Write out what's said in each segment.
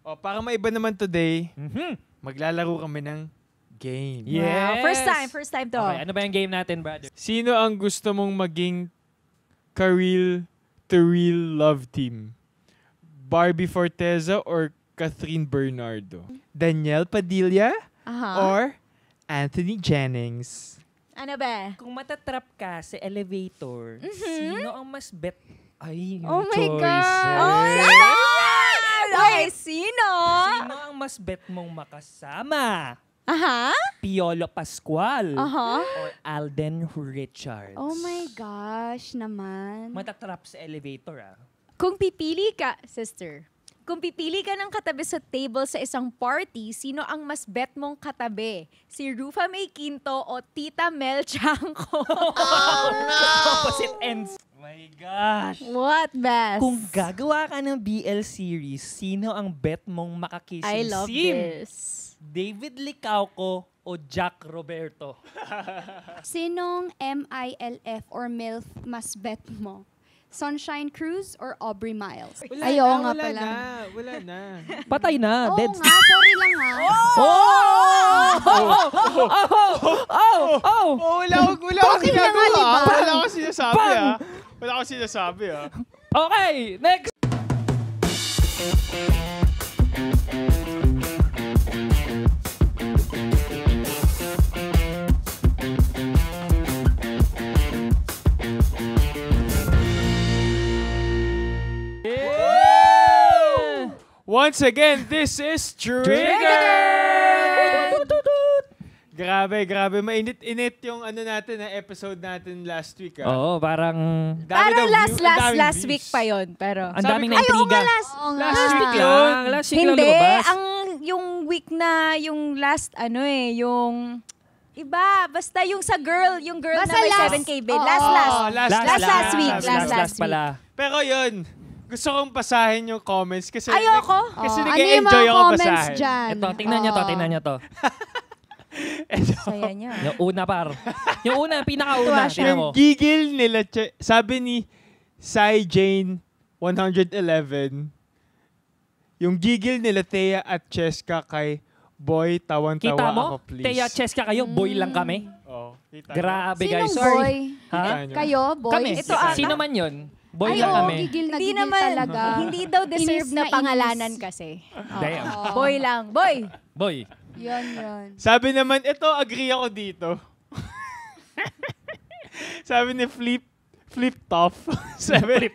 O, para maiba naman today, maglalaro kami ng game. Yes! Wow. First time to. Okay, ano ba yung game natin, brother? Sino ang gusto mong maging ka-real to real love team? Barbie Forteza or Catherine Bernardo? Danielle Padilla or Anthony Jennings? Ano ba? Kung matatrap ka sa elevator, sino ang mas bet? Ay, Oh my choices. God! Oh my God! Okay, sino? Sino ang mas bet mong makasama? Aha? Piolo Pascual Aha? or Alden Richards? Oh my gosh naman. Matatrap sa elevator, ah. Kung pipili ka, sister, kung pipili ka ng katabi sa table sa isang party, sino ang mas bet mong katabi? Si Rufa May Quinto o Tita Mel Chanco? Opposite ends. Oh my gosh. What, Bess? Kung gagawa ka ng BL series, sino ang bet mong makakissing I love scene? this. David Licauco o Jack Roberto? Sinong MILF or MILF mas bet mo? Sunshine Cruz or Aubrey Miles? Ayaw nga pala. Wala na. Patay na. Oo Dead. nga, sorry lang ha. Oh, wala akong Bakit lang, ginagawa. Alibang? Wala akong sinasabi, ah. Wala akong sinasabi, ah. Okay, next. Once again, this is Trigger! Grabe. Mainit-init yung ano natin, na episode natin last week, ah. Oo, parang Dami Parang daw view- ang daming last views. week pa yon, pero... ang daming Sabi ko, na-intriga. Oo nga. Last week lang. lang. Last week lang Hindi, lumabas. yung week na, yung last, yung... Iba, basta yung sa girl, yung girl Basta na may last. 7K babe. Oo. Last. Last week. Last pala. Pero yun, gusto kong basahin yung comments kasi Ayoko. kasi Ano yung nag-enjoy mga ako comments basahin. dyan? Ito, tingnan nyo to. Saya niya. Yung una, par. Yung una, pinakauna. Tuwa siya. Tingnan mo. Yung gigil nila, sabi ni Sai Jane 111, yung gigil nila Thea at Cheska kay Boy, tawan-tawa Kita ako, mo? please. Teya, Cheska kayo, boy lang kami. Oh, kita mo? Grabe, Sinong guys. boy? Ha? Kita nyo? Kayo, boy? Kami. Ito ata. Sino man yun? Boy Ay, lang oo, kami. gigil na Hindi gigil naman, talaga. hindi daw deserve Inis na na pangalanan inis. kasi. Damn. Oo. Boy lang. Boy! Boy. Yun. Sabi naman, ito, agree ako dito. Sabi ni Flip Top 714.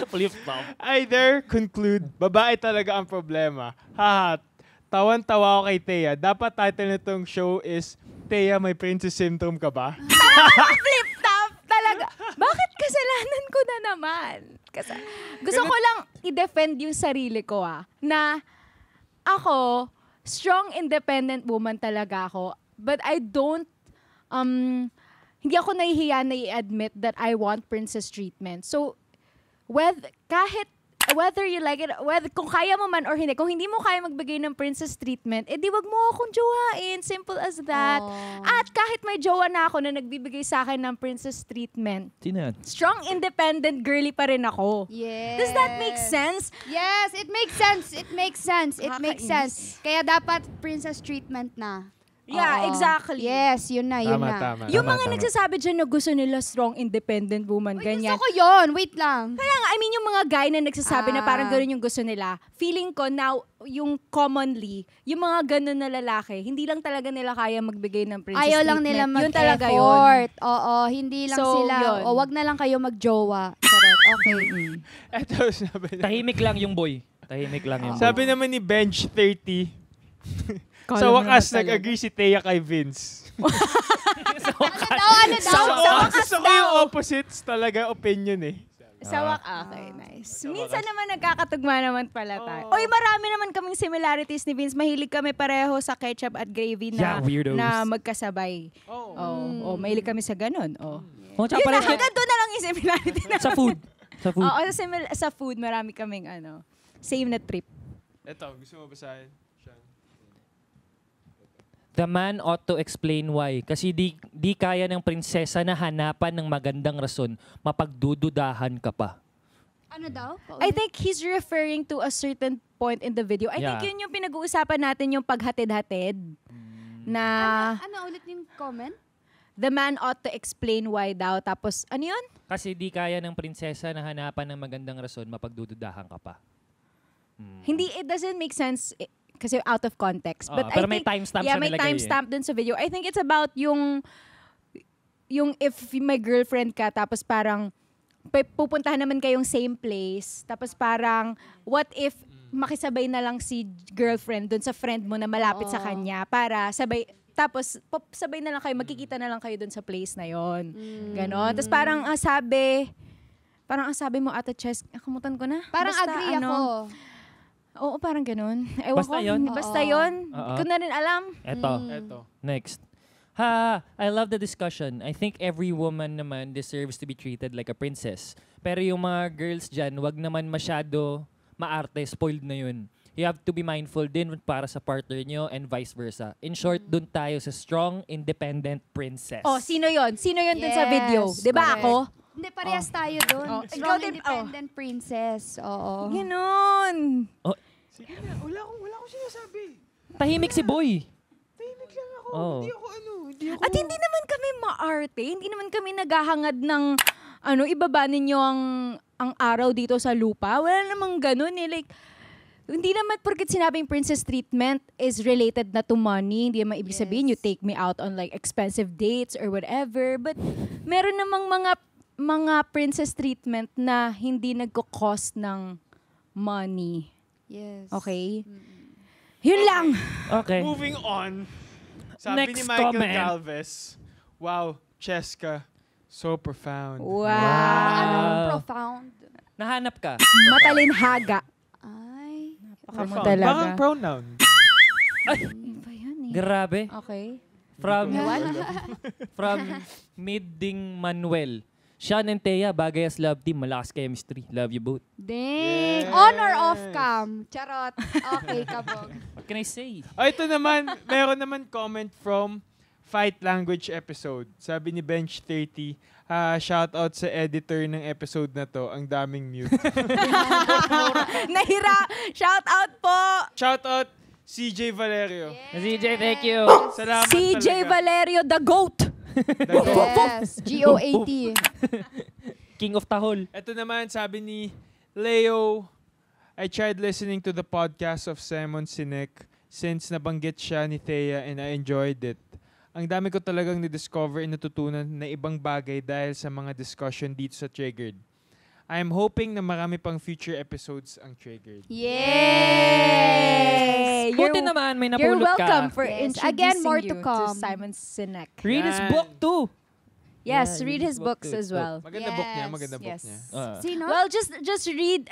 Flip top. Either conclude, babae talaga ang problema. Haha, tawan-tawa ako kay Thea. Dapat title nitong show is, Thea, may princess syndrome ka ba? Flip top! Talaga. Bakit kasalanan ko na naman? Gusto ko lang i-defend yung sarili ko na ako, strong independent woman talaga ako. But I don't, hindi ako nahihiya na i-admit that I want princess treatment. So, whether you like it, kung kaya mo man or hindi, kung hindi mo kaya magbigay ng princess treatment, edi wag mo akong jowain. Simple as that. Oh. At kahit may jowa na ako na nagbibigay sa akin ng princess treatment, Sino yan? strong, independent, girly pa rin ako. Yes. Does that make sense? Yes, it makes sense. It makes sense. It makes Nakakainis. sense. Kaya dapat princess treatment na. Yeah, Oo. exactly. Yes, yun na, yun Tama, na. tama. Yung Tama, mga tama. nagsasabi dyan na gusto nila strong, independent woman, Uy, ganyan. gusto ko yun. Wait lang. Kaya nga, I mean, yung mga guy na nagsasabi na parang gano'n yung gusto nila, feeling ko now, yung commonly, yung mga gano'n na lalaki, hindi lang talaga nila kaya magbigay ng princess Ayaw lang treatment. nila Yun talaga yun. mag-effort. Oo, hindi lang So, sila. yun. O, wag na lang kayo mag-jowa. Correct. Okay. Ito, Tahimik lang yung boy. Tahimik lang yung boy. sabi naman ni Bench 30, Kala sa mo wakas, na talaga. nag-agree si Thea kay Vince. Ano daw? Gusto ko yung opposites talaga opinion eh. Okay, nice. Minsan naman nagkakatugma naman pala tayo. Oy, marami naman kaming similarities ni Vince. Mahilig kami pareho sa ketchup at gravy na, Yeah, weirdos. na magkasabay. Mahilig kami sa ganun. Oh, Yun tsaka na, pala hanggang doon na lang yung similarity na. sa food. Sa food. Oo, sa food, marami kaming same na trip. Ito, gusto mo basahin? Sean? The man ought to explain why. Kasi di kaya ng prinsesa na hanapan ng magandang rason, mapagdududahan ka pa. Ano daw? I think he's referring to a certain point in the video. I Yeah. think yun yung pinag-uusapan natin, yung paghatid-hatid. Na Ano ulit yung comment? the man ought to explain why daw. Tapos, ano yun? Kasi di kaya ng prinsesa na hanapan ng magandang rason, mapagdududahan ka pa. Hindi, it doesn't make sense kasi out of context. But pero I may think, timestamp yeah, siya may nilagay timestamp dun sa video. I think it's about yung if may girlfriend ka, tapos parang pupuntahan naman kayong same place, tapos parang, what if makisabay na lang si girlfriend dun sa friend mo na malapit sa kanya para sabay, tapos sabay na lang kayo, magkikita na lang kayo dun sa place na yon. Ganon. Tapos parang ang sabi mo, Ate Chess, kumutan ko na. Parang Basta, agree ako. Oo, parang ganun. Ewan Basta ko. yun? Basta Oo. yun. Oo. Hindi ko na rin alam. Eto. Next. I love the discussion. I think every woman naman deserves to be treated like a princess. Pero yung mga girls dyan, wag naman masyado maarte, spoiled na yun. You have to be mindful din para sa partner nyo and vice versa. In short, dun tayo sa strong, independent princess. Oh, sino yon? Sino yon dun sa video? Yes, Di ba correct. ako? Hindi, parehas tayo doon. Oh, ikaw Strong, din, independent princess. Oo. Ganon. Sige na, wala akong sinasabi. Tahimik si Boy. Tahimik lang ako. Oo. Hindi ako... At hindi naman kami maarte. Hindi naman kami naghahangad ng ibaba ninyo ang araw dito sa lupa. Wala namang ganun eh. Like, hindi naman porket sinabing princess treatment is related na to money. Hindi naman ibig sabihin you take me out on like expensive dates or whatever. But meron namang mga princess treatment na hindi nagko-cost ng money. Yes. Okay? Yun lang. Okay. Moving on. Sabi Next ni Michael comment. Galvez, wow, Cheska, so profound. Wow. Anong profound? Nahanap ka. Matalinhaga. Ay. Napaka mo Profound. talaga. Bakang pronoun. Iba yan eh. Grabe. Okay. From Miding Manuel. Sean and Thea, bagay as love team. Malakas chemistry. Love you both. Dang. Yes. On or off cam? Charot. Okay, kabog. What can I say? Ito naman, meron naman comment from Fight Language episode. Sabi ni Bench30, shout out sa editor ng episode na to. Ang daming mute. Shout out po! Shout out CJ Valerio. CJ, thank you. Salamat CJ talaga. Valerio, the GOAT! Yes. GOAT. King of Tahol. Ito naman, sabi ni Leo, I tried listening to the podcast of Simon Sinek since nabanggit siya ni Thea and I enjoyed it. Ang dami ko talagang ni-discover and natutunan na ibang bagay dahil sa mga discussion dito sa Triggered. I'm hoping na marami pang future episodes ang Triggered. Yay! Buti naman, may You're napulot welcome ka. for Yes. introducing Again, more you to come. Simon Sinek. Read his Yan. book too. Yes, Yeah, read his books too. as well. Maganda book niya, Yes. maganda book Yes. niya. Sino? Well, just read,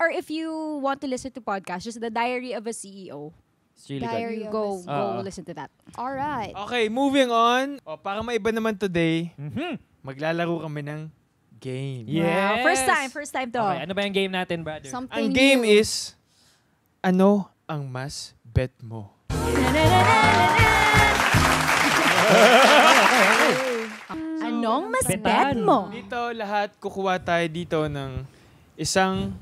or if you want to listen to podcasts, just The Diary of a CEO. It's really Diary. good. Go Ah. listen to that. Alright. Okay, moving on. O, para maiba naman today, Mhm. maglalaro kami ng game. Yes. Wow, first time to. Okay, ano ba yung game natin, brother? Something Ang game new. is, ano ang mas bet mo? Anong mas Betan. bet mo? Dito, lahat kukuha tayo dito ng isang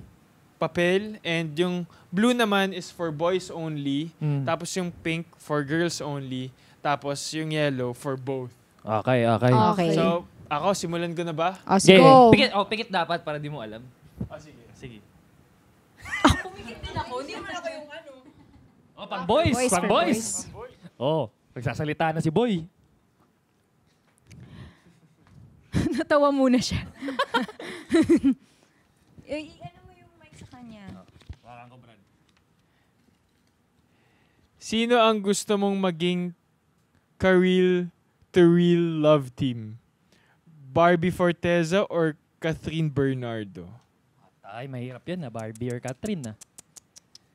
papel and yung blue naman is for boys only, Mm. tapos yung pink for girls only, tapos yung yellow for both. Okay, okay. Okay. So, ako, simulan ko na ba? Oh, Okay. go. Pikit dapat para di mo alam. Sige. Sige. Pumikit din ako. Hindi naman ako yung ano. Oh, pang boys. Boys Pang for boys. Oh, nagsasalita na si Boy. Natawa muna siya. Ano mo yung mic sa kanya? Wakan ko, Brad. Sino ang gusto mong maging ka-real to real love team? Barbie Forteza or Catherine Bernardo? Ay, mahirap yan na Barbie or Catherine na.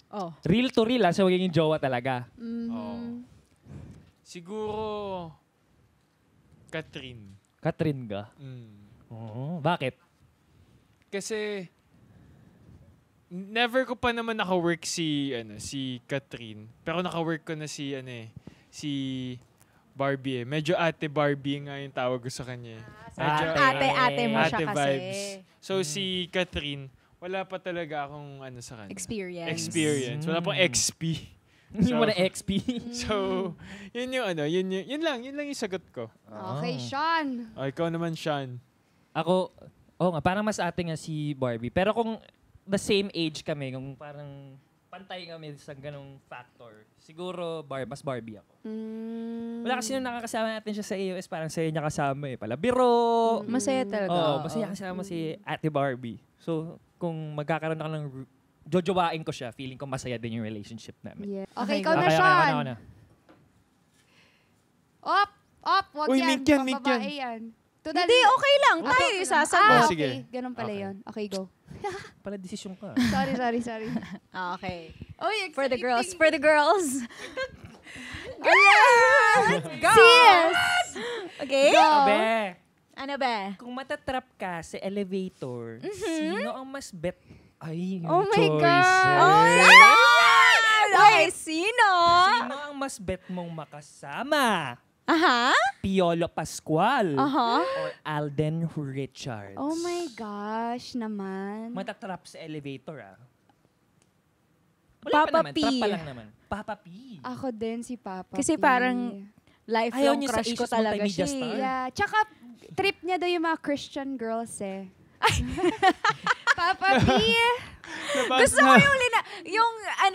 Oh. Real to real, so magiging jowa talaga. Oh. Siguro Catherine. Catherine ka? Oo. Bakit? Kasi never ko pa naman naka-work si Catherine. Pero naka-work ko na si Barbie eh. Medyo ate Barbie nga yung tawag ko sa kanya. Eh. Medyo Ate. Ate mo siya ate kasi. vibes. So si Catherine, wala pa talaga akong ano sa kanya. Experience. Wala pang XP. Yung wala XP. So, yun yung ano, yun lang yung sagot ko. Okay, Sean. Ikaw naman, Sean. Ako, nga, parang mas ate nga si Barbie. Pero kung the same age kami, kung parang pantay kami sa ganong factor, siguro mas Barbie ako. Wala kasi nung nakakasama natin siya sa AOS, parang saya niya kasama eh. Palabiro. Masaya talaga. Oo, masaya kasama si Ate Barbie. So, kung magkakaroon ako ng jojowain ko siya, feeling ko masaya din yung relationship namin. Yeah. Okay, ikaw na, Sean. Ako na. Op, wag Uy, yan. meet yan. Pababae yan. Hindi, okay lang. Tayo yung sasagot. Oh, sige. Okay. Ganun pala Okay. yun. Okay, go. Pala desisyon ka. Sorry. Okay. Oh, For the girls. For the girls. Go! Okay? Abe, Ano ba? kung matatrap ka sa elevator, sino ang mas bet? Ay, yung Oh my choice. God. Oh my God! Okay, sino? Sino ang mas bet mong makasama? Aha? Piolo Pascual Aha. or Alden Richards? Oh my gosh naman. Matatrap sa elevator, ah. Papa pa naman. P. Trap pa lang naman. Papa P. Ako din si Papa Kasi P. parang Ayaw lifelong niya sa crush ko Asia's talaga multimedia siya. star. eh. Yeah. Tsaka, trip niya daw yung mga Christian girls eh. Papa P. Gusto ko yung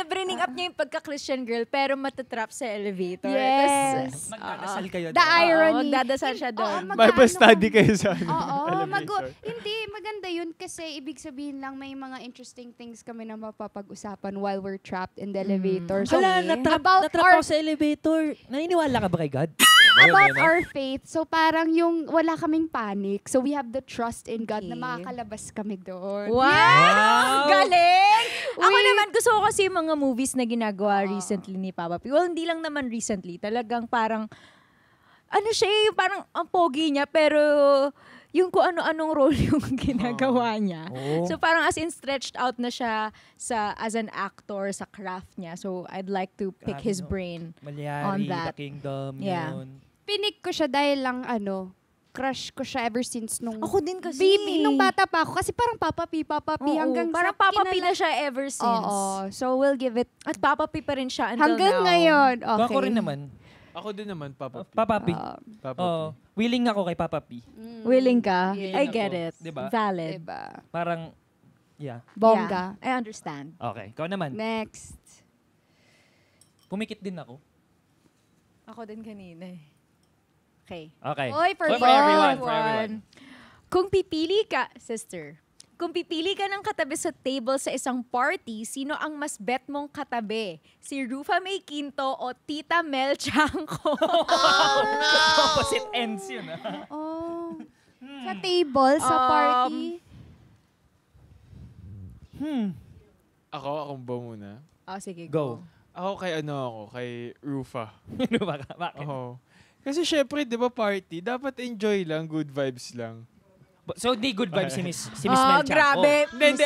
bringing up niya yung pagka-Christian girl pero matatrap sa elevator. Yes. Magdadasal kayo The doon. irony. Magdadasal siya doon. Oo, Bible study kayo sa ano, Oo, elevator. hindi, maganda yun kasi ibig sabihin lang may mga interesting things kami na mapapag-usapan while we're trapped in the elevator. So, Wala, about natrap our ako sa elevator. Naniniwala ka ba kay God? about our faith. So parang yung wala kaming panic. So we have the trust in God na Okay. makakalabas kami doon. Wow! Galing! Ako Uy. naman, gusto ko kasi yung mga movies na ginagawa recently ni Papa P. Well, hindi lang naman recently. Talagang parang, ano siya yung parang ang pogi niya, pero yung kung ano-anong role yung ginagawa niya. Oh. So parang as in stretched out na siya as an actor sa craft niya. So I'd like to pick Grabe, his no? brain. Malyari, on that. The Kingdom, Yeah. yun. Pinik ko siya dahil lang crush ko siya ever since nung Ako din kasi. baby, nung bata pa ako. Kasi parang Papa P Oo, hanggang parang sa Papa P kinala- na siya ever since. Oo. So we'll give it At Papa P pa rin siya until hanggang now. ngayon. Okay. Ako rin naman. Ako din naman, Papa P. Papa P. Papa P. Oo. Willing ako kay Papa P. Willing ka? Yeah. I get Ako. it. Diba? Valid. Diba? Parang, yeah. Bongga. Yeah, I understand. Okay. Ikaw naman. Next. Pumikit din ako. Ako din kanina eh. Okay. Okay. Oy, for For everyone. For One. everyone. Kung pipili ka, sister, kung pipili ka ng katabi sa table sa isang party, sino ang mas bet mong katabi? Si Rufa May Quinto o Tita Mel Chanco? Opposite ends yun, ah. Oh. Sa table, sa party. Akong ba muna? Oh, sige, Go. Ako kay Rufa. Ano ba? Bakit? Oo. Kasi syempre, di ba party, dapat enjoy lang, good vibes lang. So, di good vibes si Miss Oh, Mel Chanco. grabe. Hindi,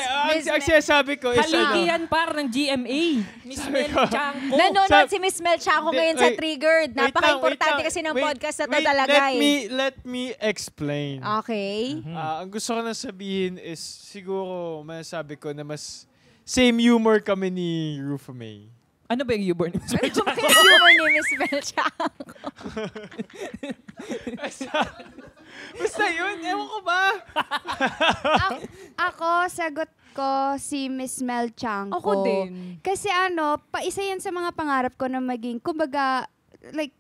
ang sinasabi ko is Haligi yan par ng GMA. Miss Mel Chanco. Nanonood si Miss Mel Chanco Hindi, ngayon sa wait. Triggered. Wait Napaka-importante lang, kasi ng wait, podcast na to wait, talaga eh. Let me explain. Okay. Ang gusto ko na sabihin is, siguro, masasabi ko na mas same humor kami ni Rufa May. Ano ba yung humor ni Miss Mel Chanco? Yung humor ni Miss Mel Chanco. Basta yun, ewan ko ba? Ako, sagot ko si Miss Mel Chanco. Ako din. Kasi isa yan sa mga pangarap ko na maging, kumbaga, like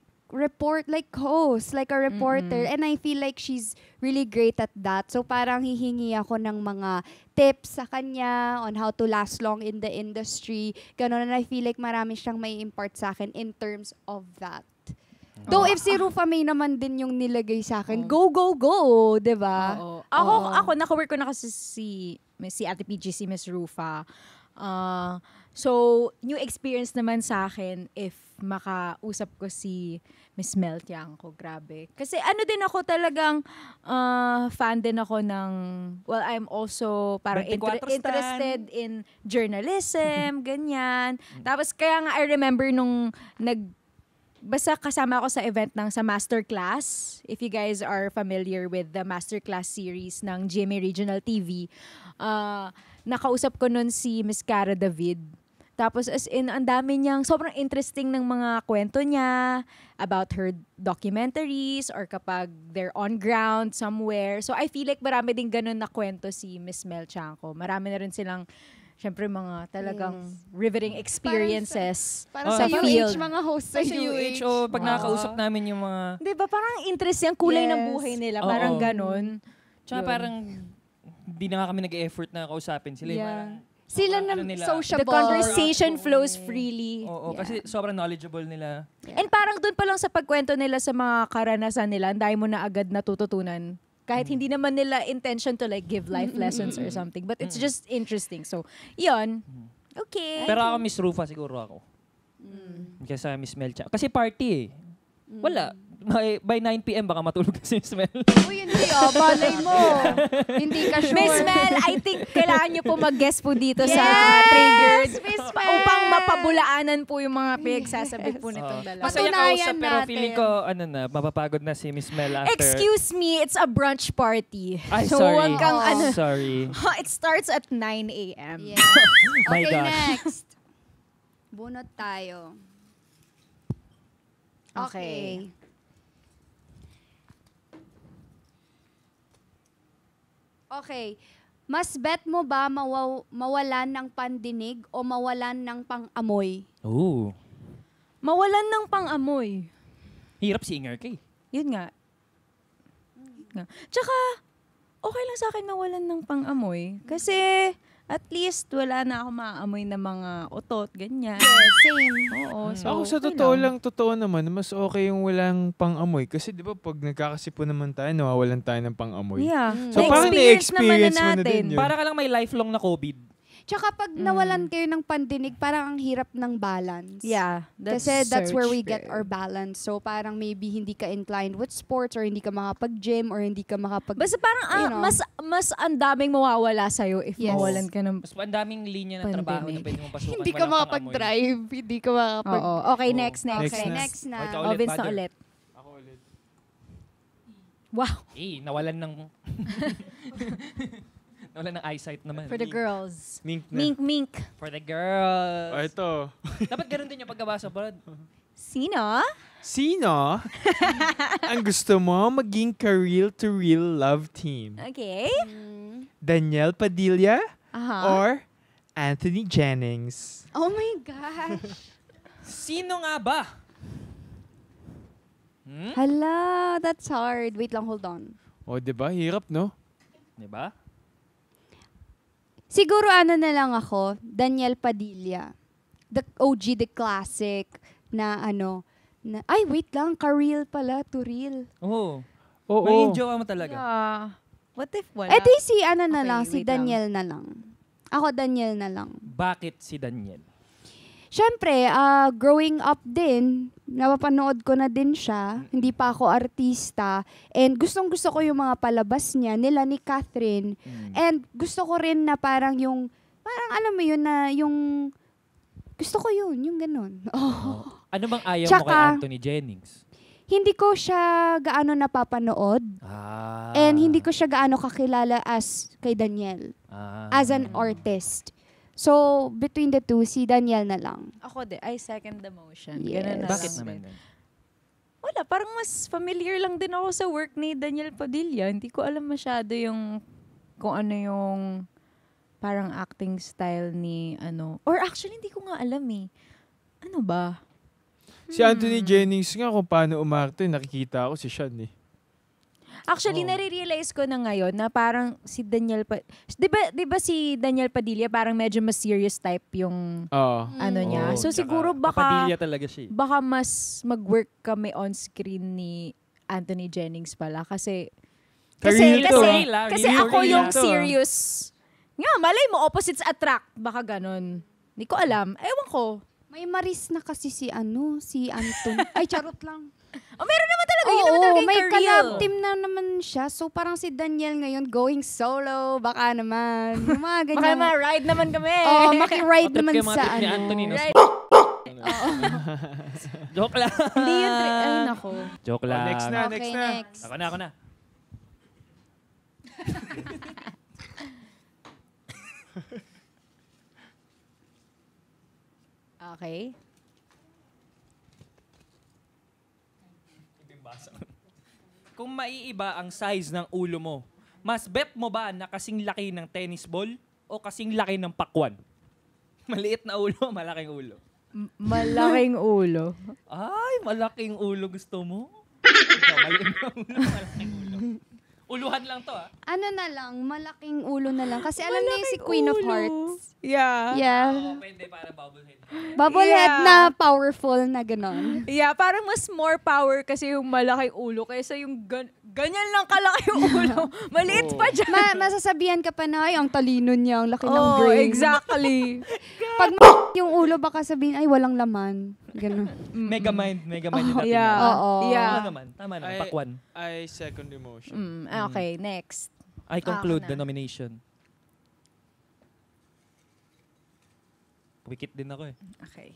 host, like a reporter. And I feel like she's really great at that. So parang hihingi ako ng mga tips sa kanya on how to last long in the industry. Ganon. And I feel like marami siyang may impart sa akin in terms of that. Though if si Rufa May naman din yung nilagay sa akin, go, diba? Oo. Oo. Ako naka-work ko na kasi si Ate PG, si Miss Rufa. So, new experience naman sa akin if makausap ko si Miss Mel Tiangco. Grabe. Kasi din ako talagang fan din ako ng, well, I'm also parang 24 stan. interested in journalism, ganyan. Tapos kaya nga I remember nung basta kasama ako sa event sa Masterclass. If you guys are familiar with the Masterclass series ng GMA Regional TV, nakausap ko nun si Miss Cara David. Tapos as in, ang dami niyang, sobrang interesting ng mga kwento niya about her documentaries or kapag they're on ground somewhere. So I feel like marami din ganun na kwento si Miss Mel Chanco. Marami na rin silang, syempre mga talagang riveting experiences Parang sa sa field. UH, mga host sa Sa UH, pag nakakausap namin yung mga... Di ba? Parang interesting ang kulay ng Yes. buhay nila. Oo. Parang ganun. Tsaka Yun. parang hindi na nga kami nag-effort na kausapin sila. Yeah. Parang, Sila ano na nila, sociable. The conversation flows freely. Oo, Yeah. kasi sobrang knowledgeable nila. And parang dun pa lang sa pagkwento nila sa mga karanasan nila, ang dahil mo na agad natututunan. Kahit hindi naman nila intention to like give life lessons or something. But it's just interesting. So, yun. Okay. Pero ako, Miss Rufa, siguro ako. Kesa Miss Mel Cha. Kasi party eh. Wala. By 9 p.m. baka matulog na si Miss Mel. Uy, hindi balay mo. Hindi ka sure. Miss Mel, I think kailangan nyo po mag-guest po dito sa Yes, Triggered. Miss Mel. Upang mapabulaanan po yung mga pinagsasabi po nitong dalawa. Masaya Patunayan kausap, pero natin. feeling ko, mapapagod na si Miss Mel after. Excuse me, it's a brunch party. Ay, so, sorry. wag kang ano. Sorry. It starts at 9 a.m. Yes. My Okay, gosh. next. Bunot tayo. Okay. Okay. Mas bet mo ba mawalan ng pandinig o mawalan ng pang-amoy? Ooh. Mawalan ng pang-amoy. Hirap singer kay. Yun nga. Tsaka, okay lang sa akin mawalan ng pang-amoy. Kasi, at least, wala na ako maamoy na mga otot, ganyan. Same. Oo. So, Ako sa okay totoo naman, mas okay yung walang pang-amoy. Kasi di ba pag nagkakasipon naman tayo, nawawalan tayo ng pang-amoy. Yeah. So parang Na-experience na-experience mo naman na natin. din yun. Para ka lang may lifelong na COVID. Tsaka pag nawalan kayo ng pandinig, parang ang hirap ng balance. Yeah. Kasi that's where we search get there. our balance. So parang maybe hindi ka inclined with sports or hindi ka makapag-gym or hindi ka makapag... Basta parang You know. mas ang daming mawawala sa'yo if Yes. mawalan ka ng... Mas ang daming linya ng trabaho na Pandemic. pwede mong pasukan. hindi ka walang makapag-drive. Hindi ka makapag... Oo. Okay, Oo. next. Okay, na. next na. Okay, Oh, ulit, Vince na father. ulit. Ako ulit. Wow. Nawalan ng... nawalan ng eyesight naman. For the girls. Mink na. Mink, mink. For the girls. Oh, ito. Dapat ganun din yung pagkabasa, Brad. Sino? Sino ang gusto mo maging ka-real-to-real love team? Okay. Danielle Padilla Aha. or Anthony Jennings? Oh my gosh. Sino nga ba? Hala, that's hard. Wait lang, hold on. O, di ba? Hirap, no? Diba? Siguro ano na lang ako, Danielle Padilla. The OG, the classic na ano, na, ay wait lang, ka-real pala, to real. Oo. Oo. May jowa mo talaga. Yeah. What if wala? Eh di si ano na Okay, lang, si wait lang. Danielle na lang. Ako Danielle na lang. Bakit si Daniel? Siyempre, growing up din, napapanood ko na din siya. Hindi pa ako artista. And gustong-gusto ko yung mga palabas niya, nila ni Catherine. And gusto ko rin na parang yung, parang alam mo yun na yung, gusto ko yun, yung ganun. Oh. Ano bang ayaw mo Tsaka- kay Anthony Jennings? Hindi ko siya gaano napapanood. Ah. And hindi ko siya gaano kakilala as kay Danielle. As an artist. So, between the two, si Danielle na lang. Ako din. I second the motion. Yes. Ganun na Bakit lang naman? din. Wala, parang mas familiar lang din ako sa work ni Daniel Padilla. Hindi ko alam masyado yung kung ano yung parang acting style ni ano. Or actually, hindi ko nga alam eh. Ano ba? Si Anthony Jennings nga, kung paano umarte, nakikita ako si Sean eh. Actually, Oh. nare-realize ko na ngayon na parang si Daniel di ba si Daniel Padilla parang medyo mas serious type yung Oo. ano niya. Oo, So tsaka siguro Papadilla talaga siya. baka mas mag-work kami on screen ni Anthony Jennings pala kasi Ka-real to, kasi, ah. kasi Real ako to, yung to, ah. serious. Nga, malay mo, opposites attract. Baka ganun. Hindi ko alam. Ewan ko. May Maris na kasi si Anton. Ay, charot lang. Oh, meron naman talaga. Yun naman Oo, talaga yung may career. collab team na naman siya. So, parang si Danielle ngayon going solo. Baka naman. Yung mga Baka ganyan. ma-ride naman kami. Oo, makiride Trip naman kayo mga sa trip ni ano. Anthony, no? Right. Joke lang. Hindi yun. Ay, nako. Joke lang. next na. Okay, na. next. Ako na. Okay. Kung maiiba ang size ng ulo mo, mas bet mo ba na kasing laki ng tennis ball o kasing laki ng pakwan? Maliit na ulo, malaking ulo. Malaking ulo. Ay, malaking ulo gusto mo? Ikaw, maliit na ulo, malaking ulo. Uluhan lang to, ah. Ano na lang, malaking ulo na lang. Kasi alam niyo yung si Queen of Hearts. Yeah. Yeah. Oo, pwede para bubblehead. Bubblehead Yeah. na powerful na ganon. Yeah, parang mas more power kasi yung malaking ulo kaysa yung ganyan lang kalaki yung ulo. Maliit pa dyan. Masasabihan ka pa na, ay, ang talino niya, ang laki ng Oh, brain. exactly. Pag yung ulo, baka sabihin, ay, walang laman. Ganon. Mega mind yung dating. Yeah. Oo. Yeah. Tama naman, Ay- pakwan. I second emotion. Okay, next. I conclude Ako na. the nomination. Wikit din ako eh. Okay.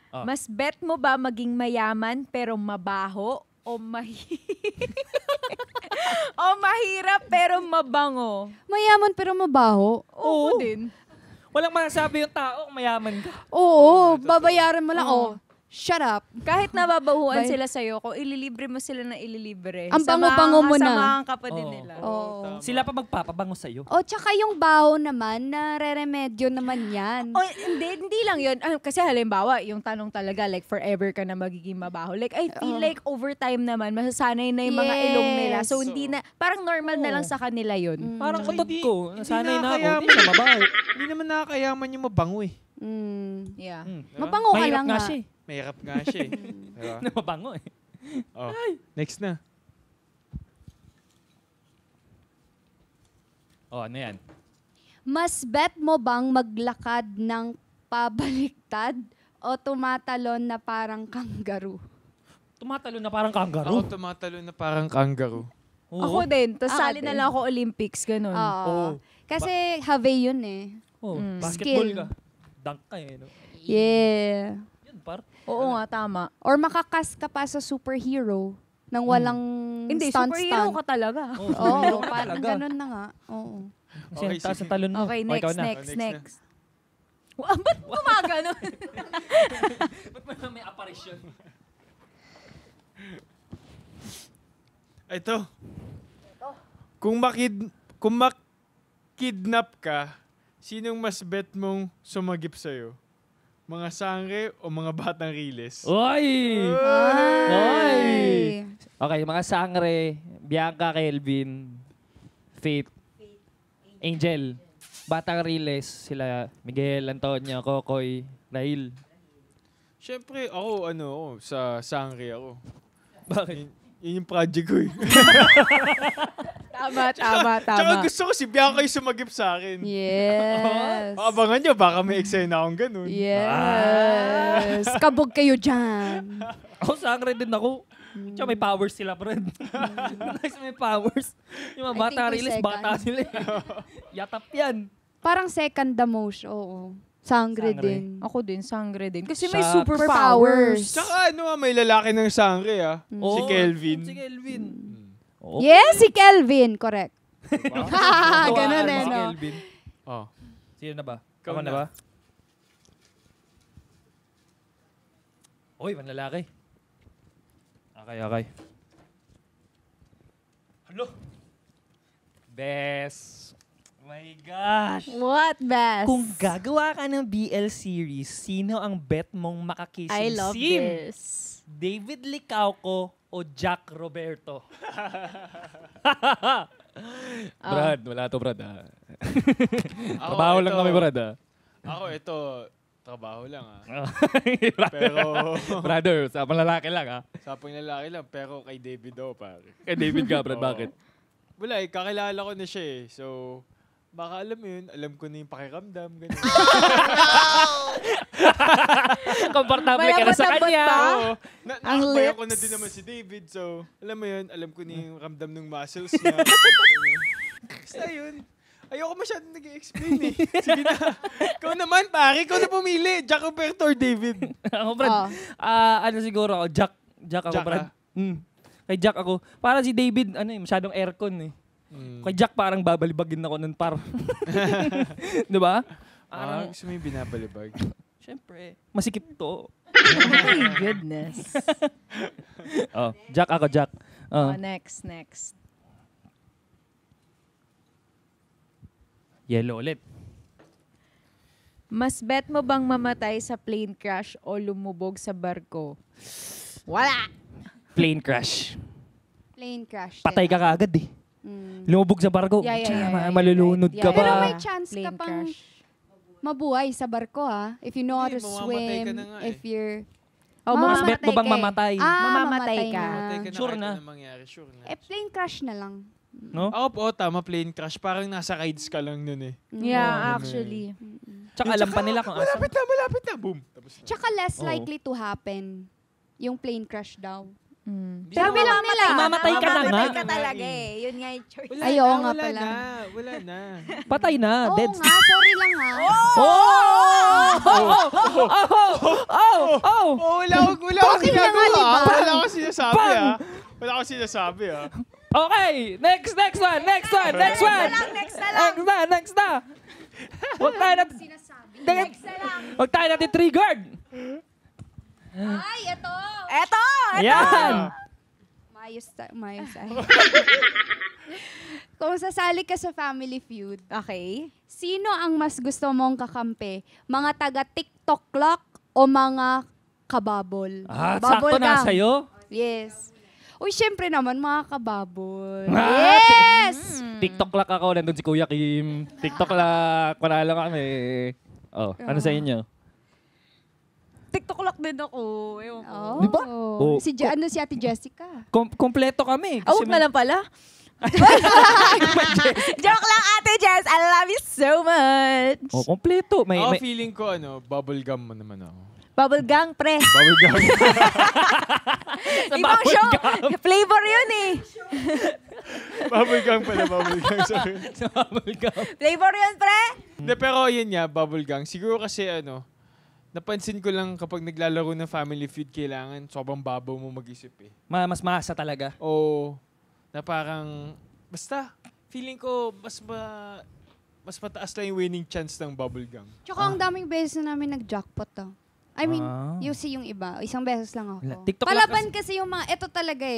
Ah. Mas bet mo ba maging mayaman pero mabaho o o mahirap pero mabango? Mayaman pero mabaho. Oo din. Walang masasabi yung tao kung mayaman ka. Oo, babayaran mo lang. Oh, shut up. Kahit nababahuan Bye. sila sa'yo, kung ililibre mo sila na ililibre, Ang bango-bango mo na. samahan ka pa din Oo. nila. Oo. Tama. Sila pa magpapabango sa'yo. O, tsaka yung baho naman, nareremedyo naman yan. Oh, hindi lang yun. Kasi halimbawa, yung tanong talaga, like forever ka na magiging mabaho. Like, I feel like over time naman, masasanay na yung mga ilong nila. So, hindi na, parang normal na lang sa kanila yun. Parang Tsaka utot hindi- ko. hindi Nasanay na ako. nakakayaman. Hindi siya mabaho. Hindi naman nakakayaman yung mabango eh. Yeah. Diba? Mabango ka Mahirap lang nga nga. siya eh. Mahirap nga siya eh. Diba? Na mabango eh. Oh. Next na. Oh, ano yan? Mas bet mo bang maglakad ng pabaliktad o tumatalon na parang kangaroo? Tumatalo na parang Ako kangaroo. tumatalo na parang kangaroo. Oo. Ako din. Tapos Ako sali na din. lang ako Olympics, ganun. Oo. Kasi have yun eh. Oh, Mm. basketball Skill. ka. Dunk ka eh. No? Yeah. Yun, par. Oo nga, tama. Or makakas ka pa sa superhero nang walang Hindi, stunt. superhero ka talaga. Oh, Oo, superhero ka parang talaga. ganun na nga. Oo. Kasi Okay, ang taas sige. ng talon mo. Okay, Oh, ikaw next, na. next, next na. next. Ba't gumaganon? Ba't may apparition? Ito. Kung makidnap ka, sinong mas bet mong sumagip sa'yo? Mga sangre o mga batang riles? Oy! Ay! Okay, mga sangre, Bianca, Kelvin, Faith, Angel, Batang Riles, sila Miguel, Antonio, Kokoy, Rahil. Siyempre, ako, sa sangre ako. Bakit? Yun yung project ko eh. Tama. Tsaka gusto ko si Bianca yung sumagip sa akin. Yes. Abangan nyo, baka may eksena akong ganun. Yes. Kabog kayo dyan. Ako sangre din ako. Tsaka may powers sila, friend. Nice, may powers. Yung mga I Batang think we Riles, second. bata sila eh. Yatap yan. Parang second the most, oo. Sangre Sangre. din. Ako din, sangre din. Kasi Sa- may superpowers. Superpowers. Tsaka may lalaki ng sangre ah. Si Oo, Kelvin. Si Kelvin. Oo. Yes, si Kelvin. Correct. Tuwaan Ganun mo eh, si no? Kelvin. Oh. Sino na ba? Ikaw Ako na na. ba? Uy, manlalaki. Okay. Hello? Best. Oh my gosh. What, Bess? Kung gagawa ka ng BL series, sino ang bet mong makakissing I love scene? this. David Licauco o Jack Roberto? Brad, wala to, Brad. Trabaho lang kami, Brad. Ako, ito, trabaho lang ah. Pero, Pero, brother, sa lalaki lang, ha? sapang lalaki lang, pero kay David daw, pare. Kay David ka, Brad, Oo. bakit? Wala eh, kakilala ko na siya eh. So, baka alam mo yun, alam ko na yung pakiramdam, ganun. Komportable ka na sa Malambot-lambot kanya. ba? Oo. Ang Nakakabayan ko na lips. din naman si David, so, alam mo yun, alam ko na yung ramdam ng muscles niya. Basta yun. Ayoko masyadong nag-i-explain eh. Sige na. Ikaw naman, pare. Ikaw na pumili. Jack Roberto or David? Ako, Brad. Oh. Ano siguro ako? Jack ako, Jack Brad. ah. Kay Jack ako. Para si David, masyadong aircon eh. Kay Jack parang babalibagin ako nun par. Di ba? Gusto mo yung binabalibag? Siyempre, masikip to. Oh my goodness. Jack ako, Jack. Next. Yellow ulit. Mas bet mo bang mamatay sa plane crash o lumubog sa barko? Wala! Plane crash. Plane crash. Patay ka kaagad eh. Lumubog sa barko. Yeah, malulunod right. ka ba? Yeah, Pero may chance ka Plane pang crash. mabuhay sa barko If you know how to mamamatay ka swim, na nga if you're... Oh, Mas mamamatay bet mo bang ka eh. mamatay? Mamamatay ka. Matay ka na Sure kahit na. anong mangyari. Sure na. Plane crash na lang. No? Oo, tama, plane crash. Parang nasa rides ka lang nun eh. Yeah, Oo, actually. Tsaka alam pa nila kung asa. Malapit na. Boom. Tapos na. Tsaka less likely to happen. Yung plane crash daw. Sabi lang nila. Mamamatay ka na nga. Mamamatay ka talaga eh. Yun nga yung choice. Wala Ay, oo na, nga wala pala. na. Wala na. Patay na. Oo Dead. nga, sorry lang Wala akong ginagawa. di ba? Wala akong sinasabi Wala akong sinasabi Okay, next one. Next na. Huwag tayo natin. Huwag tayo natin triggered. Ay, ito! Eto! Ayan. Mayos tayo. Kung sasali ka sa Family Feud, Okay. sino ang mas gusto mong kakampi? Mga taga-TikTok clock o mga kababol? Sakto na gang. sa'yo. Yes. Uy, syempre naman, mga kababol. Yes! TikTok lang ako. Nandun si Kuya Kim. TikTok lang. Panalo kami. Ano sa inyo? TikTok lock din ako. Ewan ko. Oh. Di ba? Oh. Si Ate Jessica. Kompleto kami. Awag na lang pala. Joke lang, Ate Jess. I love you so much. Kompleto. Ako feeling ko, bubble gum mo naman ako. Bubble gang, pre. Bubble gum. Ibang show. Flavor yun eh. Bubble gum pala, bubble gum. Sorry. Flavor yun, pre. Hindi, pero yun nga, bubble gum. Siguro kasi napansin ko lang kapag naglalaro ng Family Feud, kailangan sobrang babaw mo mag-isip eh. Mas masa talaga. O na parang, basta, feeling ko mas mataas lang yung winning chance ng bubble gum. Tsaka ang daming beses na namin nag-jackpot I mean, yung iba. Isang beses lang ako. TikTok Palaban kasi yung mga, ito talaga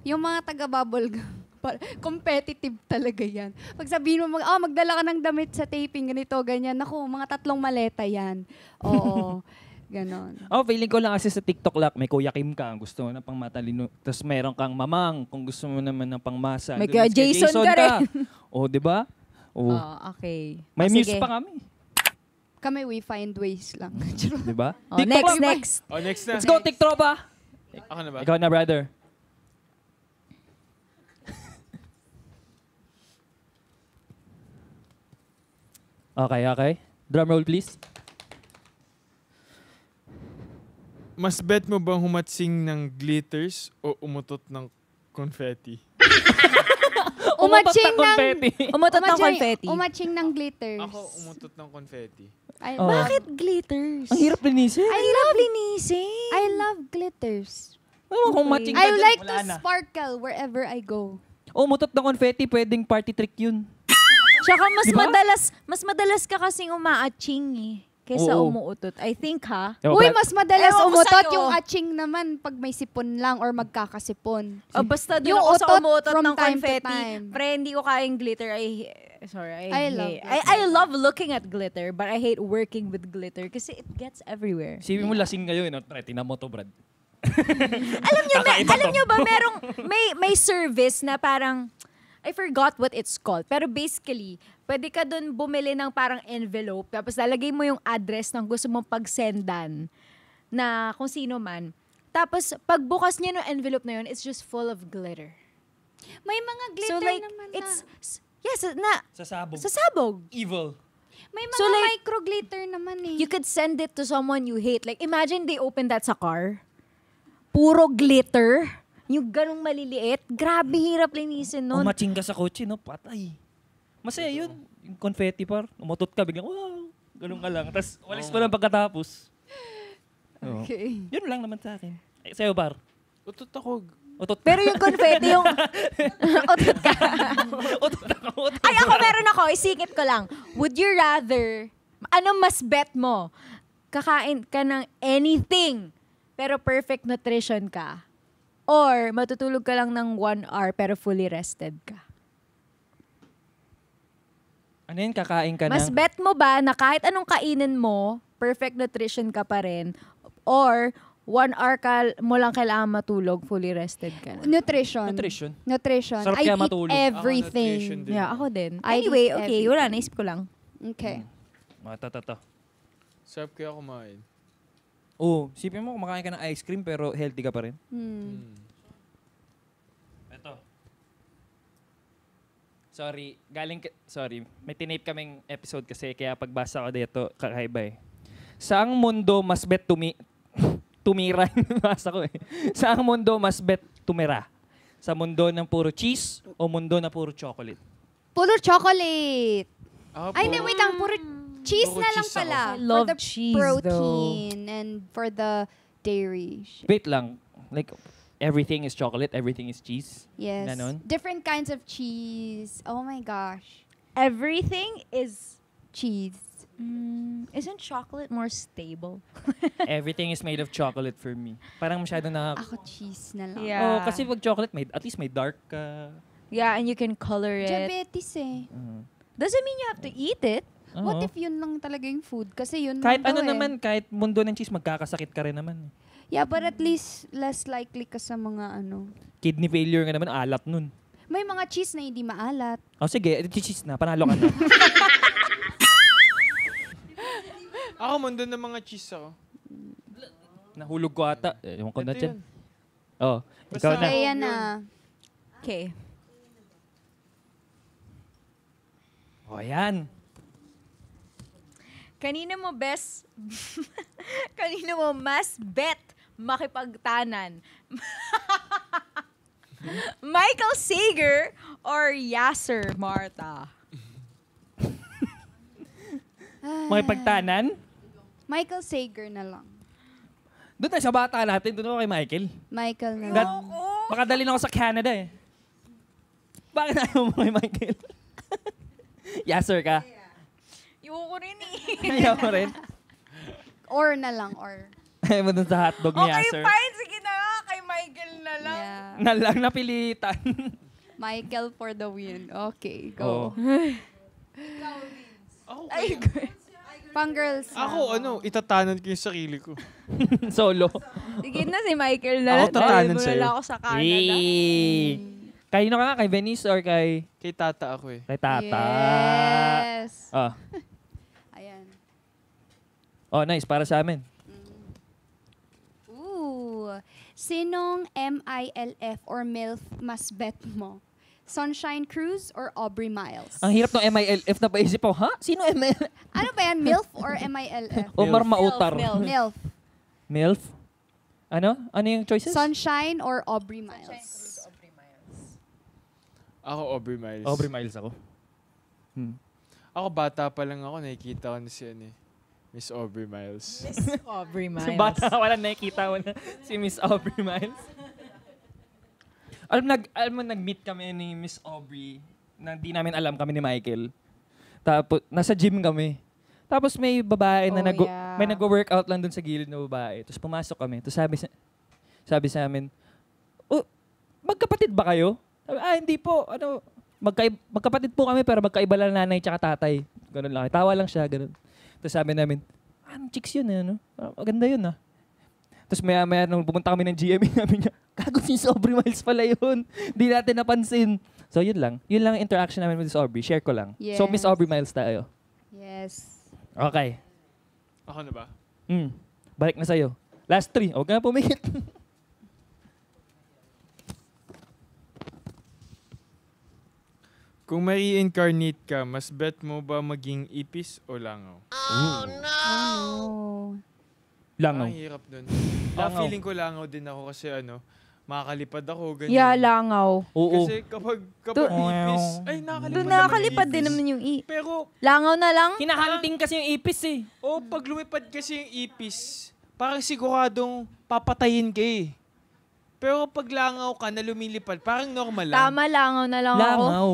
yung mga taga-bubble gum. Competitive talaga yan. Pag sabihin mo, magdala ka ng damit sa taping, ganito, ganyan. Naku, mga 3 maleta yan. Oo. Ganon. Feeling ko lang kasi sa TikTok lang, may Kuya Kim ka, gusto mo na pang matalino. Tapos meron kang Mamang, kung gusto mo naman ng pang masa. May Kuya Jason ka rin. Di ba? Okay. May muse sige. pa kami. Kami, we find ways lang. Di ba? Next. Next na. Let's go, TikTropa! Ako na ba? Ikaw na, brother. Okay. Drum roll, please. Mas bet mo bang humatsing ng glitters o umutot ng confetti? Umatching ng confetti. Umutot ng confetti. Umatching ng glitters. Ako, umutot ng confetti. Bakit glitters? Ang hirap linisin. I love linisin. I love glitters. Kung matching ka I dyan, like wala to na. sparkle wherever I go. Umutot ng confetti, pwedeng party trick yun. Tsaka Diba? mas madalas ka kasing umaaching eh. Kesa Oo. umuutot. I think ha. Uy, mas madalas Ewan ko umutot sa'yo. yung atching naman pag may sipon lang or magkakasipon. Basta doon Yung ako sa utot umutot from ng time to confetti. time. Pre, hindi ko kayang glitter. I love hate. glitter. I love looking at glitter, but I hate working with glitter kasi it gets everywhere. Sipin mo lasing ngayon, tingnan mo to, Brad. Alam nyo ba, may service na parang, I forgot what it's called. Pero basically, pwede ka dun bumili ng parang envelope, tapos lalagay mo yung address ng gusto mong pagsendan na kung sino man. Tapos, pagbukas niya ng envelope na yun, it's just full of glitter. May mga glitter So like, naman it's, na. yes, Sa sabog. sa sabog. Evil. May mga So like, micro glitter naman eh. You could send it to someone you hate. Like, imagine they open that sa car. Puro glitter. Yung ganong maliliit. Grabe, hirap linisin nun. Matching ka sa kotse, no? Patay. Masaya yun. Yung confetti par. Umutot ka, biglang, wow. Ganun ka lang. Tapos, walis mo lang pagkatapos. Okay. Yun lang naman sa akin. Sa'yo, par. Utot ako Utot. Pero yung confetti, yung... Utot ka. Utot. Ay, ako meron ako. Isingit ko lang. Would you rather... Ano mas bet mo? Kakain ka ng anything, pero perfect nutrition ka? Or matutulog ka lang ng 1 hour, pero fully rested ka? Ano yun, kakain ka Mas ng... bet mo ba na kahit anong kainin mo, perfect nutrition ka pa rin? Or 1 hour ka mo lang kailangan matulog, fully rested ka na? Nutrition. Sarap I kaya eat matulog. Ako, nutrition everything. din. Yeah, ako din. I Anyway, eat okay. everything. Wala, naisip ko lang. Okay. Ito. Sarap kaya kumain. Oo, sipin mo, kumakain ka ng ice cream pero healthy ka pa rin. Ito. Sorry, may tinape kaming episode kasi kaya pagbasa ko dito, kakaiba eh. Saang mundo mas bet tumira? Basa ko eh. Saang mundo mas bet tumira? Sa mundo ng puro cheese o mundo na puro chocolate? Puro chocolate. Ako Ay, hindi, wait lang. Puro cheese Puro na lang cheese ako. pala. I love for the cheese, protein and for the dairy. Wait lang. Like, everything is chocolate, everything is cheese? Yes. Ganon? Different kinds of cheese. Oh my gosh. Everything is... Cheese. Isn't chocolate more stable? Everything is made of chocolate for me. Parang masyado na... Ako cheese na lang. Yeah. Oh, kasi pag chocolate, at least may dark Yeah, and you can color it. Diabetes eh. Doesn't mean you have to eat it. What if yun lang talaga yung food? Kasi yun Kahit lang ano daw eh. naman, kahit mundo ng cheese, magkakasakit ka rin naman. Yeah, but at least less likely ka sa mga ano. Kidney failure nga naman, alat nun. May mga cheese na hindi maalat. Oh, sige, cheese na, panalo ka na. Ako, mundo ng mga cheese ako. Nahulog ko ata. Ewan ko na Ito dyan. yun. Oh, Basta ikaw na. Okay, yan yun. na. Okay. Oh, yan. Kanino mo kanino mo mas bet makipagtanan? Michael Sager or Yasser Marta? Makipagtanan? Michael Sager na lang. Doon na sa bata natin, doon ako kay Michael. Michael na God, lang. makadali na ako sa Canada eh. Bakit ayaw mo kay Michael? Yes, sir ka. Ayoko rin eh. Ayaw mo rin. Or na lang, or. Ayaw mo dun sa hotdog ni Okay, Yasser. fine. Sige na nga. Kay Michael na lang. Yeah. Nalang napilitan. Michael for the win. Okay, Oo. go. Ay, Pang-girls. Ako, itatanan ko yung sarili ko. Solo. sige na si Michael na lang. Ako tatanan Dahil sa'yo. wala ako sa Canada. Hey. Kanino ka nga? Kay Venice or kay... Kay tata ako eh. Kay Tata. Yes. Oh. Ayan. Oh, nice. Para sa amin. Ooh. Sinong MILF or MILF mas bet mo? Sunshine Cruz or Aubrey Miles? Ang hirap ng MILF na paisip ko, ha? Sino MILF? Ano ba yan? MILF or MILF? Omar Mautar. Milf. MILF. MILF? Ano? Ano yung choices? Sunshine or Aubrey Miles? Ako, Aubrey Miles. Aubrey Miles ako. Ako, bata pa lang ako, nakikita ko na si Miss Aubrey Miles. Aubrey Sa Miles. bata, wala nakikita mo na si Miss Aubrey Miles. Alam mo, nag-meet kami ni Miss Aubrey na di namin alam kami ni Michael. Tapos, nasa gym kami. Tapos may babae na may nag-workout lang dun sa gilid na babae. Tapos pumasok kami. Tapos sabi sa amin, oh, magkapatid ba kayo? Sabi, hindi po. Magkapatid po kami pero magkaiba lang nanay tsaka tatay. Ganun lang. Tawa lang siya. Ganun. Tapos sabi namin, chicks yun eh. Ano? Maganda yun ah. Tapos maya nung pumunta kami ng GMA namin niya, gago si Aubrey Miles pala yun. Di natin napansin. So yun lang. Yun lang ang interaction namin with Miss Aubrey. Share ko lang. Yes. So Miss Aubrey Miles tayo. Yes. Okay. Ako na ba? Balik na sa'yo. Last 3. Huwag ka na pumikit. Kung may reincarnate ka, mas bet mo ba maging ipis o langaw? Oh. Langaw. Ang hirap dun. Langaw. Feeling ko langaw din ako kasi makakalipad ako, ganyan. Yeah, langaw. Oo. Kasi kapag ipis, ay nakakalipad Doon naman nakakalipad yung din ipis. naman yung Pero, Langaw na lang? Hinahunting kasi yung ipis eh. pag lumipad kasi yung ipis, parang siguradong papatayin ka eh. Pero pag langaw ka na lumilipad, parang normal lang. Tama, langaw na lang ako. Langaw.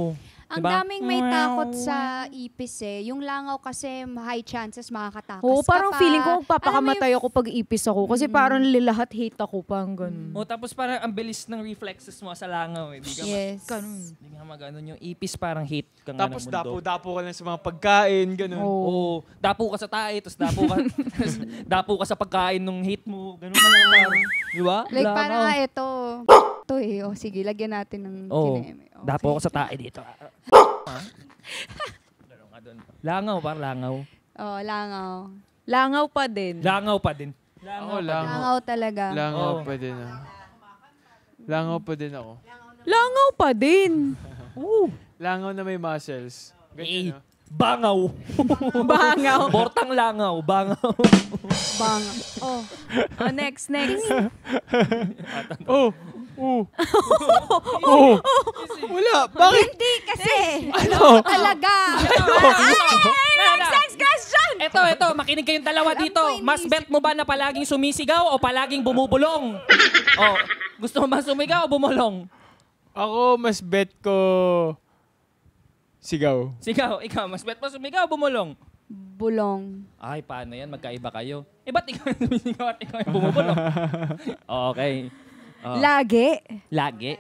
Ang Diba? daming may takot sa ipis eh. Yung langaw kasi high chances makakatakas Oo, ka parang pa. feeling ko Alam mo magpapakamatay yung- ako pag ipis ako. Kasi parang lahat hate ako, parang ganun. O tapos parang ang bilis ng reflexes mo sa langaw. Di ka Yes. Hindi nga maganon yung ipis parang hate ka nga Tapos ng mundo. dapo ka lang sa mga pagkain, ganun. Oo. Dapo ka sa tae, tapos dapo ka sa pagkain nung hate mo. Ganun na lang parang. Di ba? Like Langaw. parang ito. Ito eh. O sige, lagyan natin ng Oo. kineme. Okay. Dapo ka sa tae dito. Ganun nga dun. Langaw, parang langaw. Oh, langaw. Langaw pa din. Langaw pa din. Ako, langaw. Langaw talaga. Langaw Oo. pa din ako. Langaw pa din ako. Langaw pa din. Langaw na may muscles. Eh, Ganyan, no? bangaw. Bangaw. Bortang langaw, bangaw. Bang. Oh. Oh, next. Oh! Oh! Oh! Wala! Bakit? Hindi kasi. Ano? Talaga. Next question! Ito, makinig kayong dalawa dito. Mas bet mo ba na palaging sumisigaw o palaging bumubulong? Oh, gusto mo ba sumigaw o bumulong? Ako, mas bet ko sigaw. Sigaw, ikaw, mas bet mo sumigaw o bumulong? Bulong. Ay, paano yan? Magkaiba kayo. Eh, ba't ikaw yung sumisigaw at ikaw yung bumubulong? Okay. Oh. Lagi. Lagi.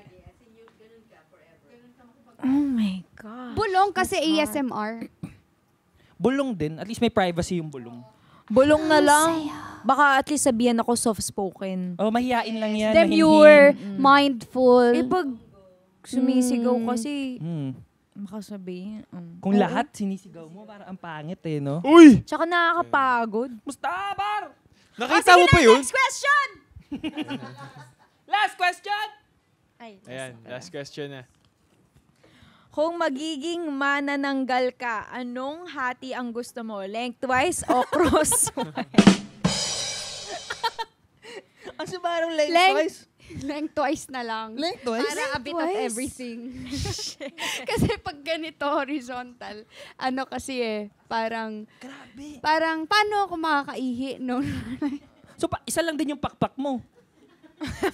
Oh my God. Bulong kasi ASMR. Bulong din. At least may privacy yung bulong. Bulong na lang. Baka at least sabihan ako soft-spoken. Oh, mahihain lang yan. Demure, mindful. Eh pag sumisigaw kasi, Hmm. makasabihin. Kung lahat sinisigaw mo, parang ang pangit eh, no? Uy! Tsaka nakakapagod. Mustabar! Nakita mo pa yun? Next question! Last question! Ayan, last question na. Kung magiging manananggal ka, anong hati ang gusto mo? Lengthwise o crosswise? Ang sabarong Lengthwise na lang. Lengthwise? Para a bit of Lengthwise? everything. Kasi pag ganito, horizontal, ano kasi parang, Grabe. parang, paano ako makakaihi no? So, isa lang din yung pakpak mo.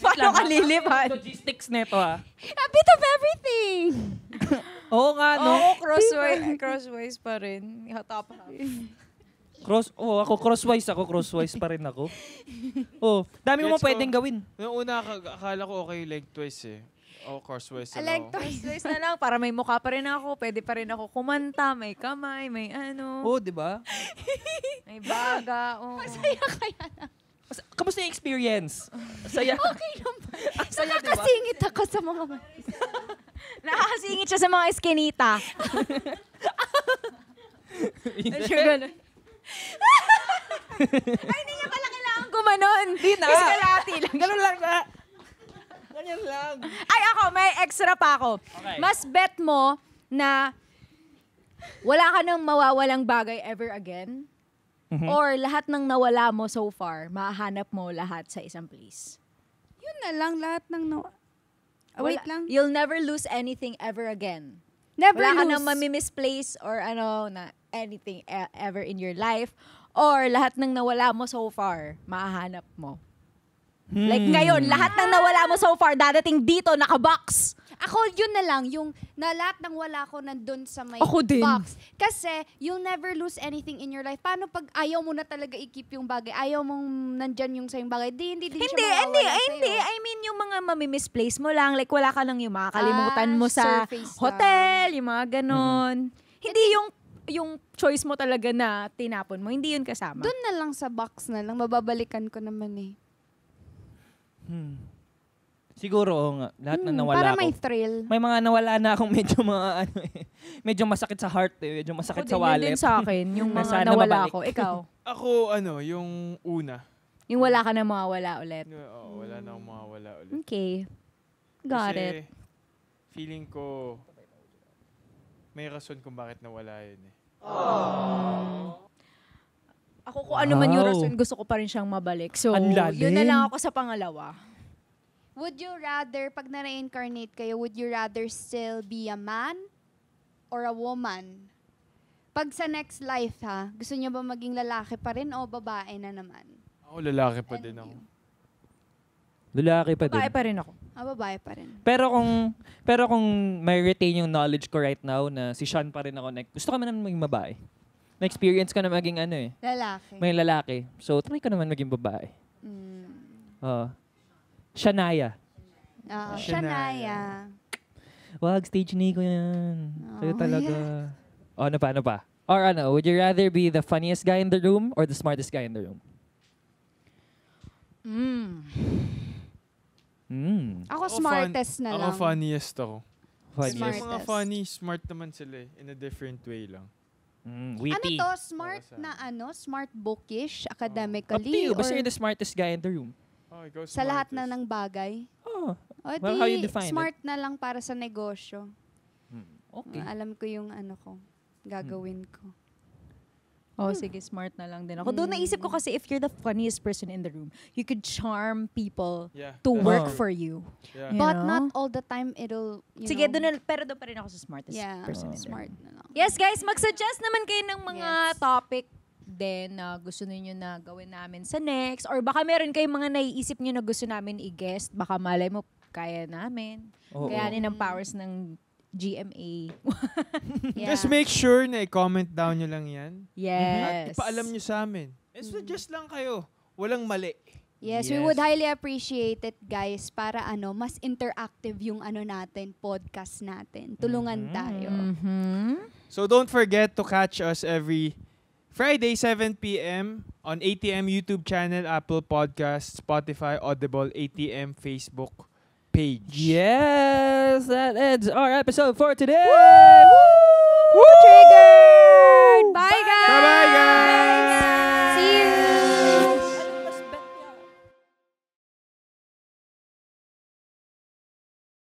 Paano ka lilipad? Logistics neto, ha? A bit of everything. Oo nga, no? Oo, crosswise pa rin. Top half. Ako crosswise pa rin ako. Oh, dami mo Gets ko. pwedeng gawin. Noong una, akala ko okay lengthwise eh. O crosswise na lang ako. Crosswise na lang, para may mukha pa rin ako. Pwede pa rin ako kumanta, may kamay, may ano, Oh, di ba? may baga. Oh. Masaya kaya na. Kamusta yung experience? Saya. Okay lang ba? Ang saya, di ba? Nakakasingit ako sa mga Nakakasingit siya sa mga eskinita. Sure, ganun. Ay, hindi niya pala kailangan gumanon. Di na. Eskalati lang. Ganun lang na. Ganyan lang. Ay, ako, may extra pa ako. Okay. Mas bet mo na wala ka nang mawawalang bagay ever again? Or lahat ng nawala mo so far, mahanap mo lahat sa isang place? Yun na lang, lahat ng wait Wala- lang. You'll never lose anything ever again. Never Wala ka lose. nang mamimisplace or na anything ever in your life. Or lahat ng nawala mo so far, mahahanap mo. Like ngayon, lahat ng nawala mo so far, dadating dito, nakabox. Ako, yun na lang, yung na lahat ng wala ko nandun sa may Ako din. box. Kasi, you'll never lose anything in your life. Paano pag ayaw mo na talaga i-keep yung bagay, ayaw mong nandyan yung sa'yong bagay, hindi Hindi, siya mawawala hindi. sa'yo. I mean, yung mga mamimisplace mo lang, like wala ka nang yung makakalimutan mo sa surface lang. hotel, yung mga ganon. Hindi yung choice mo talaga na tinapon mo, hindi yun kasama. Doon na lang sa box na lang, mababalikan ko naman eh. Siguro, oo nga. Lahat na nawala para ko. may thrill. May mga nawala na akong medyo medyo masakit sa heart eh. Medyo masakit sa wallet. Yun din sa akin, yung Na mga sana nawala mabalik. ko. Ikaw, Ako, yung una. yung wala ka na mawawala ulit. Oo, wala na akong mawawala ulit. Okay. Got Kasi, it. feeling ko, may rason kung bakit nawala yun eh. Ako kung ano man yung Wow. rason, gusto ko pa rin siyang mabalik. So, Ang lalim. yun na lang ako sa pangalawa. Would you rather, pag na-reincarnate kayo, would you rather still be a man or a woman? Pag sa next life ha, gusto niyo ba maging lalaki pa rin o babae na naman? Ako lalaki pa din ako. Lalaki pa din. Babae pa rin ako. Babae pa rin. Pero kung may retain yung knowledge ko right now na si Sean pa rin ako, gusto ka naman maging babae. Na-experience ko na maging Lalaki. may lalaki. So, try ko naman maging babae. Shania. Shania. Wag, stage ni ko yan. Sa'yo Oh, talaga. Ano pa? Or would you rather be the funniest guy in the room or the smartest guy in the room? Ako smartest na lang. Ako funniest ako. Funniest. Yung mga funny, smart naman sila in a different way lang. Witty. Ano to? Smart na Smart bookish? Up to Academically? you. Basta or you're the smartest guy in the room. Oh, ikaw sa lahat na smartest. ng bagay? Oh, O Well, how you define smart na lang para sa negosyo. okay. Alam ko yung gagawin ko. Oh, sige, smart na lang din ako. Doon naisip ko kasi if you're the funniest person in the room, you could charm people Yeah, to that's work Oh. true. for you. Yeah. You But know? not all the time it'll, Sige, know, pero doon pa rin ako sa smartest yeah, person in the room. smart na lang. Yes, guys, mag-suggest naman kayo ng mga Yes. topic din na gusto niyo na gawin namin sa next. Or baka meron kayong mga naiisip niyo na gusto namin i-guest. Baka malay mo, kaya namin. Oo. Kayanin ang powers ng GMA. Yeah. Just make sure na i-comment down nyo lang yan. Yes. At ipaalam nyo sa amin. Suggest lang kayo. Walang mali. Yes, we Yes. would highly appreciate it, guys, para mas interactive yung natin, podcast natin. Tulungan tayo. Mhm. So don't forget to catch us every Friday, 7 p.m. on ATM YouTube channel, Apple Podcasts, Spotify, Audible, ATM Facebook page. Yes, that ends our episode for today. Triggered! Bye, guys! Bye-bye, guys!